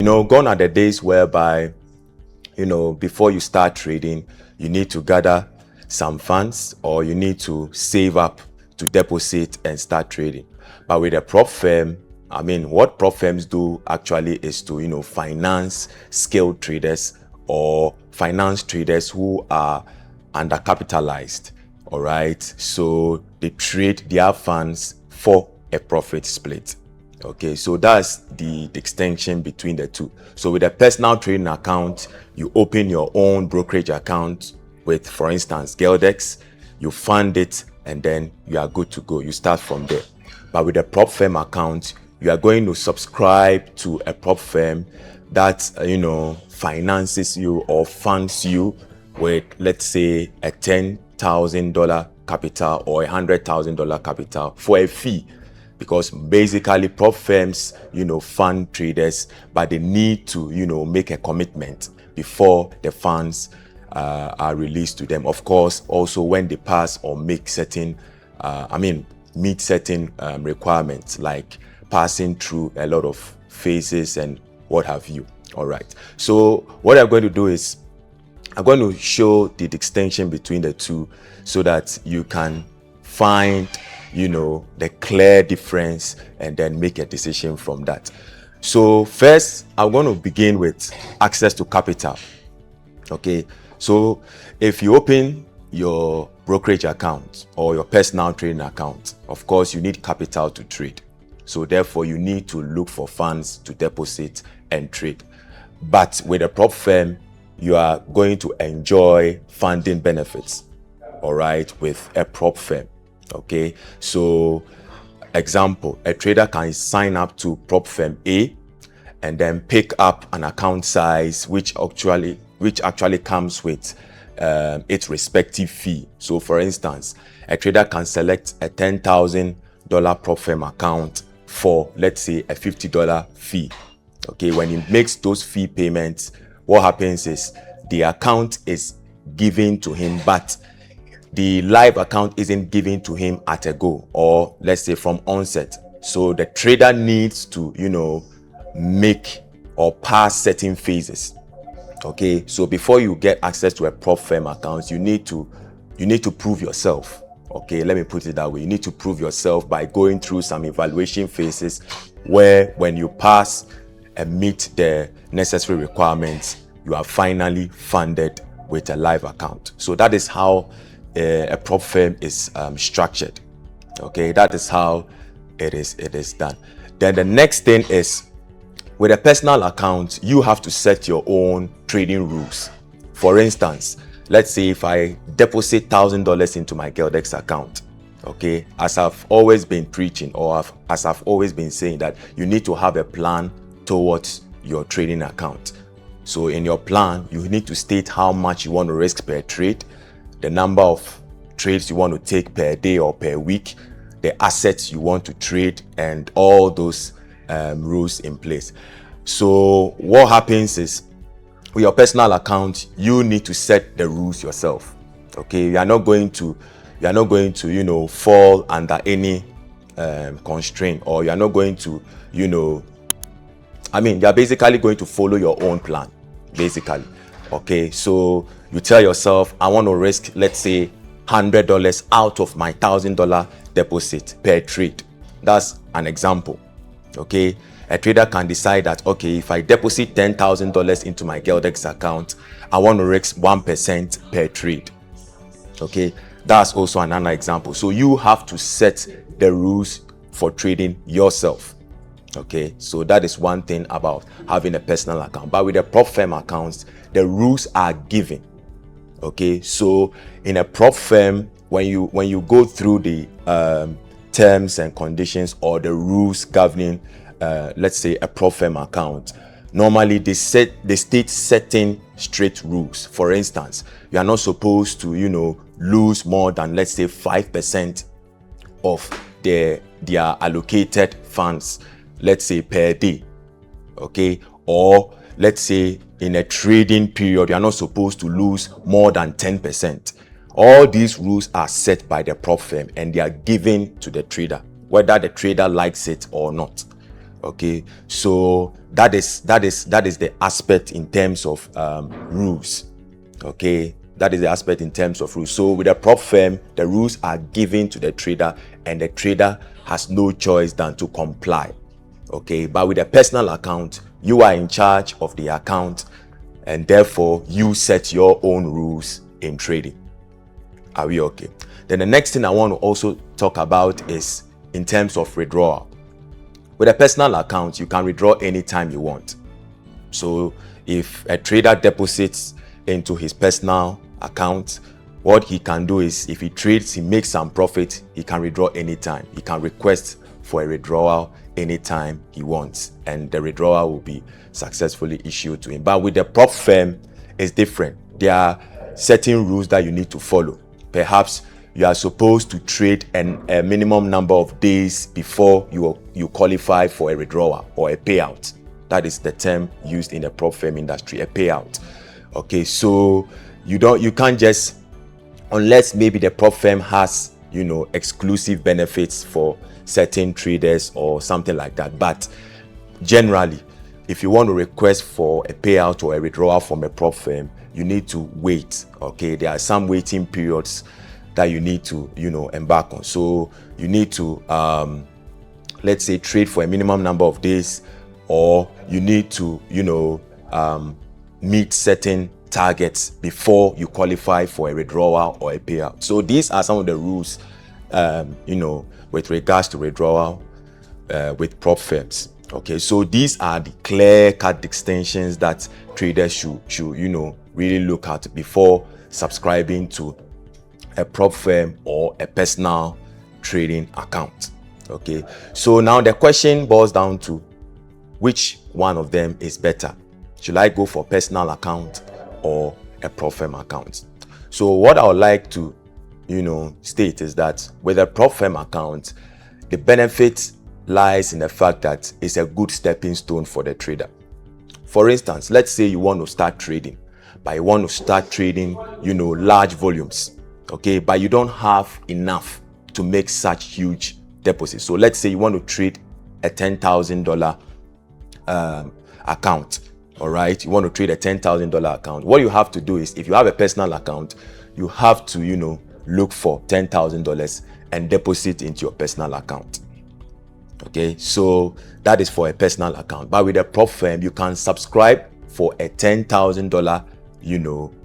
Gone are the days whereby, before you start trading, you need to gather some funds or you need to save up to deposit and start trading. But with a prop firm, what prop firms do actually is to, finance skilled traders or finance traders who are undercapitalized. All right. So they trade their funds for a profit split. Okay, so that's the distinction between the two. So with a personal trading account, you open your own brokerage account with, for instance, Geldex, you fund it, and then you are good to go. You start from there. But with a prop firm account, you are going to subscribe to a prop firm that, finances you or funds you with, let's say, a $10,000 capital or $100,000 capital for a fee. Because basically prop firms, fund traders, but they need to, make a commitment before the funds are released to them. Of course, also when they pass or make certain, meet certain requirements, like passing through a lot of phases and what have you. All right. So what I'm going to do is I'm going to show the distinction between the two so that you can find the clear difference and then make a decision from that. So first, I'm going to begin with access to capital. Okay, so if you open your brokerage account or your personal trading account, of course you need capital to trade. So therefore you need to look for funds to deposit and trade. But with a prop firm, you are going to enjoy funding benefits, all right, with a prop firm. Okay, so example, a trader can sign up to prop firm A and then pick up an account size which actually comes with its respective fee. So for instance, a trader can select a $10,000 prop firm account for, let's say, a $50 fee. Okay, when he makes those fee payments, what happens is the account is given to him, but the live account isn't given to him at a go, or let's say from onset. So the trader needs to, make or pass certain phases. Okay, so before you get access to a prop firm account, you need to prove yourself. Okay, let me put it that way. You need to prove yourself by going through some evaluation phases where when you pass and meet the necessary requirements, you are finally funded with a live account. So that is how a prop firm is structured. Okay, that is how it is done. Then the next thing is, with a personal account, you have to set your own trading rules. For instance, let's say if I deposit $1,000 into my Geldex account, okay, as I've always been preaching, or as I've always been saying, that you need to have a plan towards your trading account. So in your plan, you need to state how much you want to risk per trade, the number of trades you want to take per day or per week, the assets you want to trade, and all those rules in place. So what happens is, with your personal account, you need to set the rules yourself. Okay, you are not going to fall under any constraint, or you are not going to you are basically going to follow your own plan, basically. Okay, so you tell yourself, I want to risk, let's say, $100 out of my $1,000 deposit per trade. That's an example. Okay, a trader can decide that, okay, if I deposit $10,000 into my Geldex account, I want to risk 1% per trade. Okay, that's also another example. So you have to set the rules for trading yourself. Okay, so that is one thing about having a personal account. But with a prop firm accounts, the rules are given. Okay, so in a prop firm, when you go through the terms and conditions or the rules governing, let's say, a prop firm account, normally they state certain strict rules. For instance, you are not supposed to lose more than, let's say, 5% of their allocated funds, let's say, per day. Okay, or let's say in a trading period, you are not supposed to lose more than 10%. All these rules are set by the prop firm and they are given to the trader, whether the trader likes it or not. Okay, so that is the aspect in terms of rules. Okay, that is the aspect in terms of rules. So with a prop firm, the rules are given to the trader, and the trader has no choice than to comply. Okay, but with a personal account, you are in charge of the account, and therefore you set your own rules in trading. Are we okay? Then the next thing I want to also talk about is in terms of withdrawal. With a personal account, you can withdraw anytime you want. So if a trader deposits into his personal account, what he can do is, if he trades, he makes some profit, he can withdraw anytime. He can request for a withdrawal anytime he wants, and the withdrawal will be successfully issued to him. But with the prop firm, it's different. There are certain rules that you need to follow. Perhaps you are supposed to trade a minimum number of days before you qualify for a withdrawal or a payout. That is the term used in the prop firm industry, a payout. Okay, so you can't just, unless maybe the prop firm has exclusive benefits for certain traders or something like that. But generally, if you want to request for a payout or a withdrawal from a prop firm, you need to wait. Okay, there are some waiting periods that you need to embark on. So you need to let's say trade for a minimum number of days, or you need to meet certain targets before you qualify for a withdrawal or a payout. So these are some of the rules with regards to withdrawal with prop firms. Okay, so these are the clear-cut distinctions that traders should really look at before subscribing to a prop firm or a personal trading account. Okay, so now the question boils down to, which one of them is better? Should I go for personal account or a prop firm account? So what I would like to state is that with a prop firm account, the benefit lies in the fact that it's a good stepping stone for the trader. For instance, let's say you want to start trading, but you want to start trading large volumes. Okay, but you don't have enough to make such huge deposits. So let's say you want to trade a $10,000 account. All right, you want to trade a $10,000 account. What you have to do is, if you have a personal account, you have to look for $10,000 and deposit into your personal account. Okay, so that is for a personal account. But with a prop firm, you can subscribe for a $10,000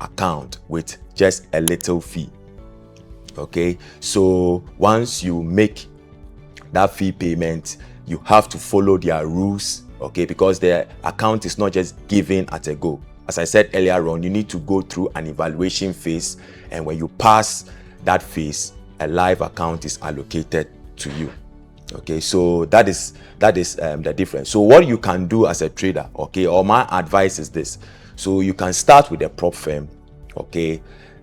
account with just a little fee. Okay, so once you make that fee payment, you have to follow their rules. Okay, because the account is not just given at a go. As I said earlier on, you need to go through an evaluation phase, and when you pass that phase, a live account is allocated to you. Okay, so that is the difference. So what you can do as a trader, okay, or my advice is this. So you can start with a prop firm. Okay,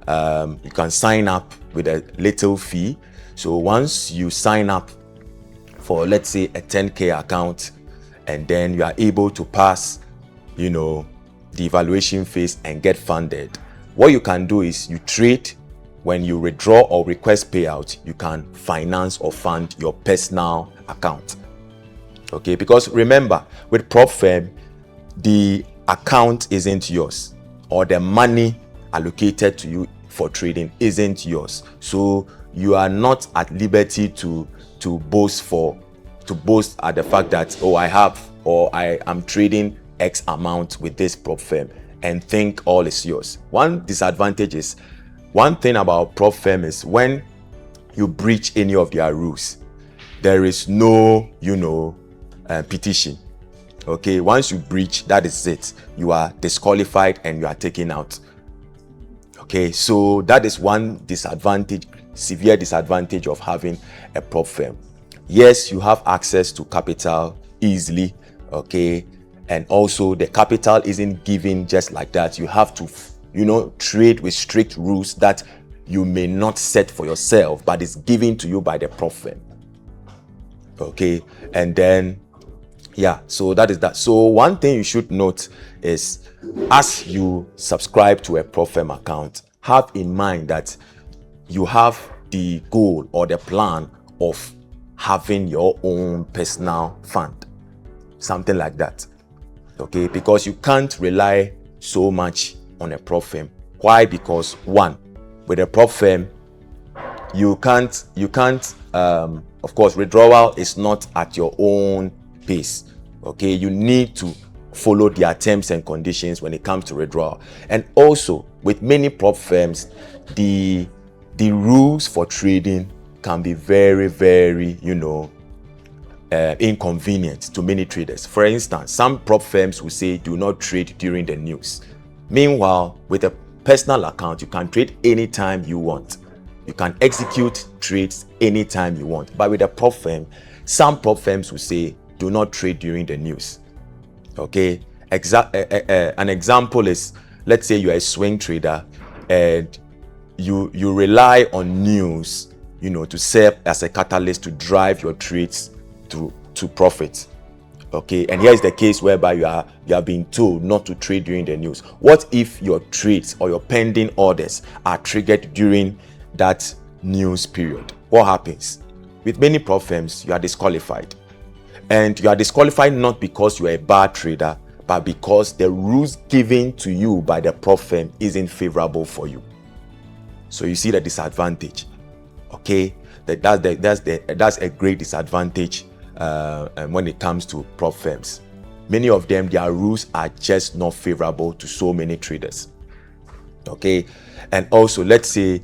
you can sign up with a little fee. So once you sign up for, let's say, a 10K account, and then you are able to pass the evaluation phase and get funded, what you can do is you trade. When you withdraw or request payout, you can finance or fund your personal account. Okay, because remember, with prop firm, the account isn't yours, or the money allocated to you for trading isn't yours. So you are not at liberty to boast at the fact that, oh, I have, or I am trading X amount with this prop firm, and think all is yours. One thing about prop firm is, when you breach any of their rules, there is no petition. Okay, once you breach, that is it. You are disqualified and you are taken out. Okay, so that is one disadvantage, severe disadvantage of having a prop firm. Yes, you have access to capital easily. Okay, and also the capital isn't given just like that. You have to trade with strict rules that you may not set for yourself, but it's given to you by the prop firm. Okay, and then so that is that. So one thing you should note is, as you subscribe to a prop firm account, have in mind that you have the goal or the plan of having your own personal fund. something like that. Okay, because you can't rely so much on a prop firm. Why? Because one, with a prop firm, you can't of course, withdrawal is not at your own pace. Okay, you need to follow their terms and conditions when it comes to withdrawal. And also with many prop firms, the rules for trading can be very, very, inconvenient to many traders. For instance, some prop firms will say do not trade during the news. Meanwhile, with a personal account, you can trade anytime you want. You can execute trades anytime you want. But with a prop firm, some prop firms will say do not trade during the news. Okay, an example is, let's say you're a swing trader and you rely on news, to serve as a catalyst to drive your trades to profit. Okay, and here's the case whereby you are being told not to trade during the news. What if your trades or your pending orders are triggered during that news period? What happens? With many prop firms, you are disqualified. And you are disqualified not because you are a bad trader, but because the rules given to you by the prop firm isn't favorable for you. So you see the disadvantage. Okay, that's a great disadvantage when it comes to prop firms. Many of them, their rules are just not favorable to so many traders. Okay, and also let's say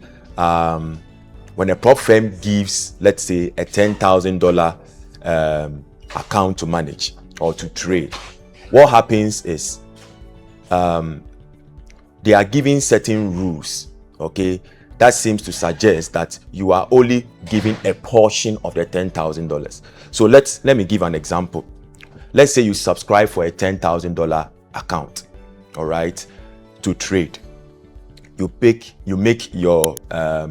when a prop firm gives, let's say, a $10,000 account to manage or to trade, what happens is they are giving certain rules. Okay, that seems to suggest that you are only giving a portion of the $10,000. So let me give an example. Let's say you subscribe for a $10,000 account, all right, to trade. You make your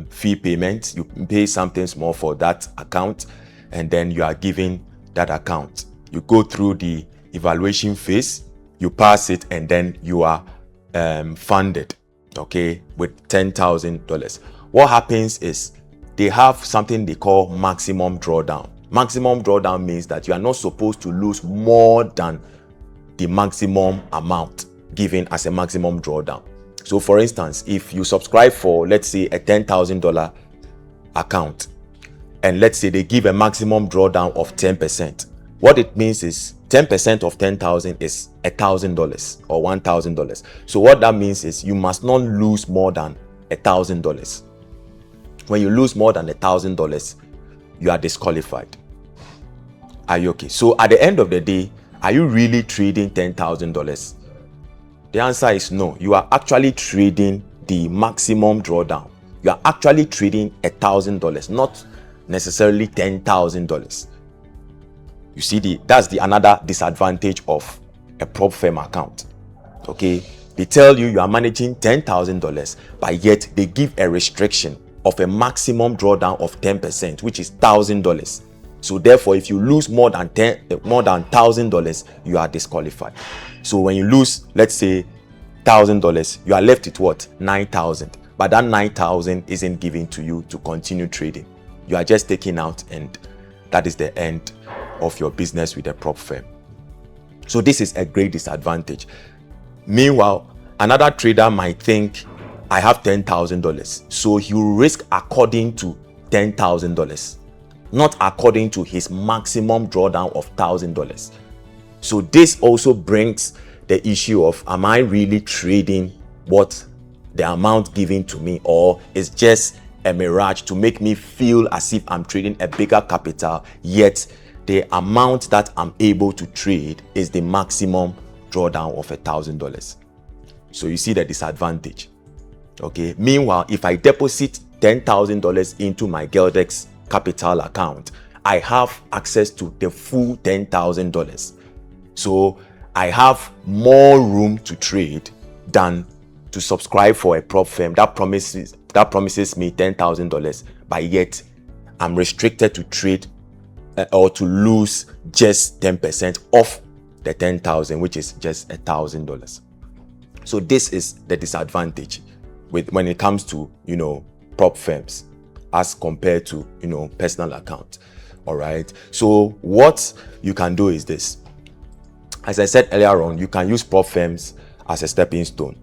fee payment, you pay something small for that account, and then you are given that account. You go through the evaluation phase, you pass it, and then you are funded, okay, with $10,000. What happens is they have something they call maximum drawdown. Maximum drawdown means that you are not supposed to lose more than the maximum amount given as a maximum drawdown. So for instance, if you subscribe for, let's say, a $10,000 account, and let's say they give a maximum drawdown of 10%, what it means is 10% of 10,000 is $1,000 or $1,000. So what that means is you must not lose more than $1,000. When you lose more than $1,000, you are disqualified. Are you okay? So at the end of the day, are you really trading $10,000? The answer is no. You are actually trading the maximum drawdown. You are actually trading $1,000, not necessarily $10,000. You see, that's another disadvantage of a prop firm account. Okay, they tell you are managing $10,000, but yet they give a restriction of a maximum drawdown of 10%, which is $1,000. So therefore, if you lose more than $1,000, you are disqualified. So when you lose, let's say, $1,000, you are left with what? $9,000. But that $9,000 isn't given to you to continue trading. You are just taking out, and that is the end of your business with a prop firm. So this is a great disadvantage. Meanwhile, another trader might think, I have $10,000, so he will risk according to $10,000, not according to his maximum drawdown of $1,000. So this also brings the issue of, am I really trading what the amount given to me, or is just a mirage to make me feel as if I'm trading a bigger capital, yet the amount that I'm able to trade is the maximum drawdown of $1,000. So you see the disadvantage. Okay. Meanwhile, if I deposit $10,000 into my Geldex Capital account, I have access to the full $10,000. So I have more room to trade than to subscribe for a prop firm that promises me $10,000, but yet I'm restricted to trade or to lose just 10% off the 10,000, which is just $1,000. So this is the disadvantage when it comes to prop firms as compared to personal account. All right. So what you can do is this: as I said earlier on, you can use prop firms as a stepping stone.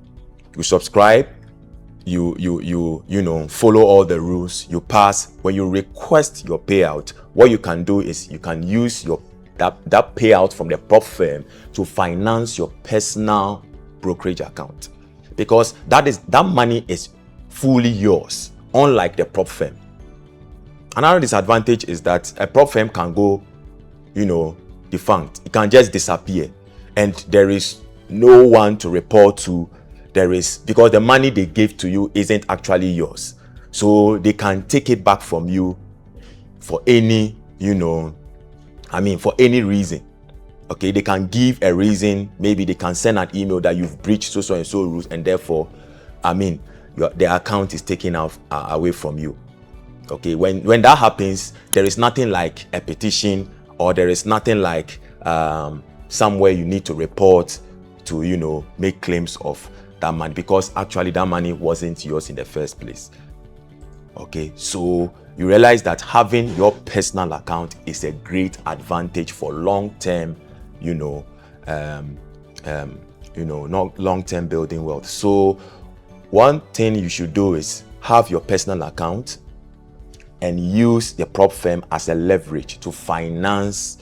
You subscribe, you know, follow all the rules, you pass. When you request your payout, what you can do is you can use that payout from the prop firm to finance your personal brokerage account, because that money is fully yours, unlike the prop firm. Another disadvantage is that a prop firm can go, you know, defunct. It can just disappear, and there is no one to report to. Because the money they gave to you isn't actually yours, so they can take it back from you for any, you know, for any reason. Okay, they can give a reason. Maybe they can send an email that you've breached so and so rules, and therefore, the account is taken out away from you. Okay, when that happens, there is nothing like a petition, or there is nothing like somewhere you need to report to, you know, make claims of that money, because actually that money wasn't yours in the first place. Okay, so you realize that having your personal account is a great advantage for long-term, not long-term building wealth. So one thing you should do is have your personal account and use the prop firm as a leverage to finance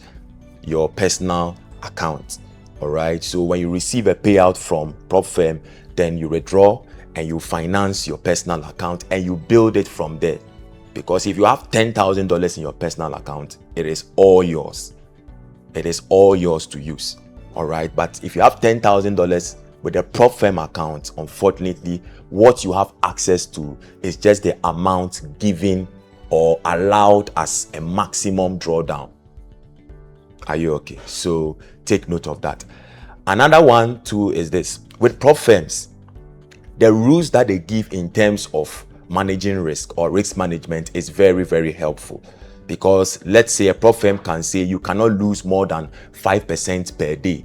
your personal account. All right, so when you receive a payout from prop firm, then you withdraw and you finance your personal account and you build it from there. Because if you have $10,000 in your personal account, it is all yours. It is all yours to use. All right, but if you have $10,000 with a prop firm account, unfortunately, what you have access to is just the amount given or allowed as a maximum drawdown. Are you okay? So take note of that. Another one too is this: with prop firms, the rules that they give in terms of managing risk or risk management is very, very helpful. Because let's say a prop firm can say you cannot lose more than 5% per day.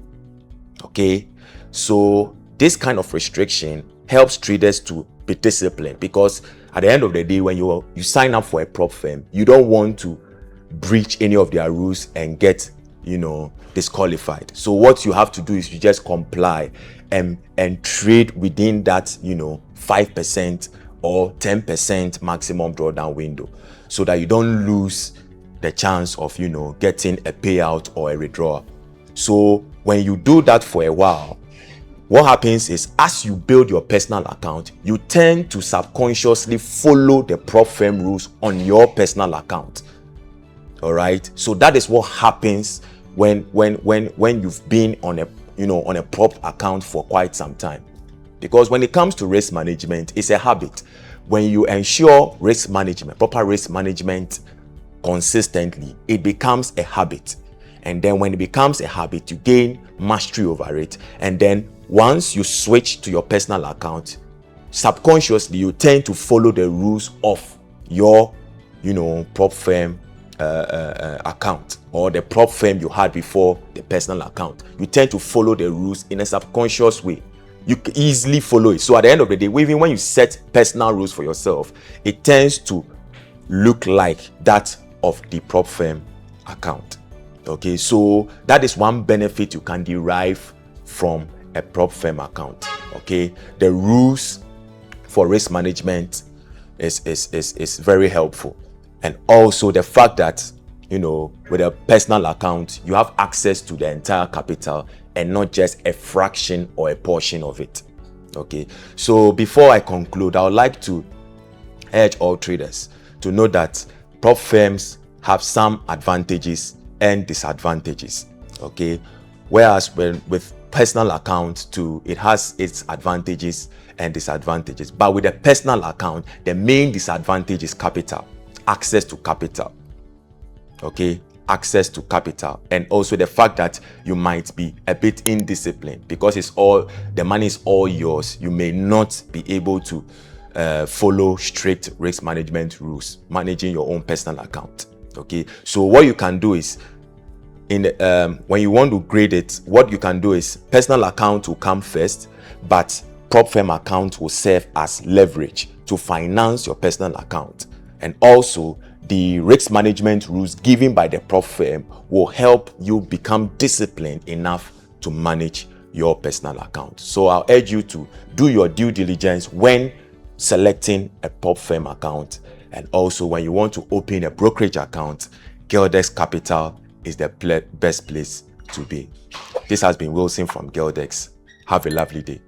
Okay, so this kind of restriction helps traders to be disciplined, because at the end of the day, when you sign up for a prop firm, you don't want to breach any of their rules and get, disqualified. So what you have to do is you just comply and trade within that, 5% or 10% maximum drawdown window, so that you don't lose the chance of, getting a payout or a withdrawal. So when you do that for a while, what happens is, as you build your personal account, you tend to subconsciously follow the prop firm rules on your personal account. All right, so that is what happens when you've been on a prop account for quite some time. Because when it comes to risk management, it's a habit. When you ensure risk management, proper risk management consistently, it becomes a habit. And then when it becomes a habit, you gain mastery over it. And then once you switch to your personal account, subconsciously you tend to follow the rules of your, prop firm account, or the prop firm you had before the personal account. You tend to follow the rules in a subconscious way. You can easily follow it. So at the end of the day, even when you set personal rules for yourself, it tends to look like that of the prop firm account. Okay, so that is one benefit you can derive from a prop firm account. Okay, the rules for risk management is very helpful. And also the fact that, with a personal account, you have access to the entire capital and not just a fraction or a portion of it. Okay, so before I conclude, I would like to urge all traders to know that prop firms have some advantages and disadvantages. Okay, whereas with personal account too, it has its advantages and disadvantages. But with a personal account, the main disadvantage is capital. Access to capital. Okay, access to capital, and also the fact that you might be a bit indisciplined, because the money is all yours. You may not be able to follow strict risk management rules managing your own personal account. Okay, so what you can do is, when you want to grade it, what you can do is personal account will come first, but prop firm account will serve as leverage to finance your personal account. And also, the risk management rules given by the prop firm will help you become disciplined enough to manage your personal account. So I'll urge you to do your due diligence when selecting a prop firm account, and also when you want to open a brokerage account, Geldex Capital is the best place to be. This has been Wilson from Geldex. Have a lovely day.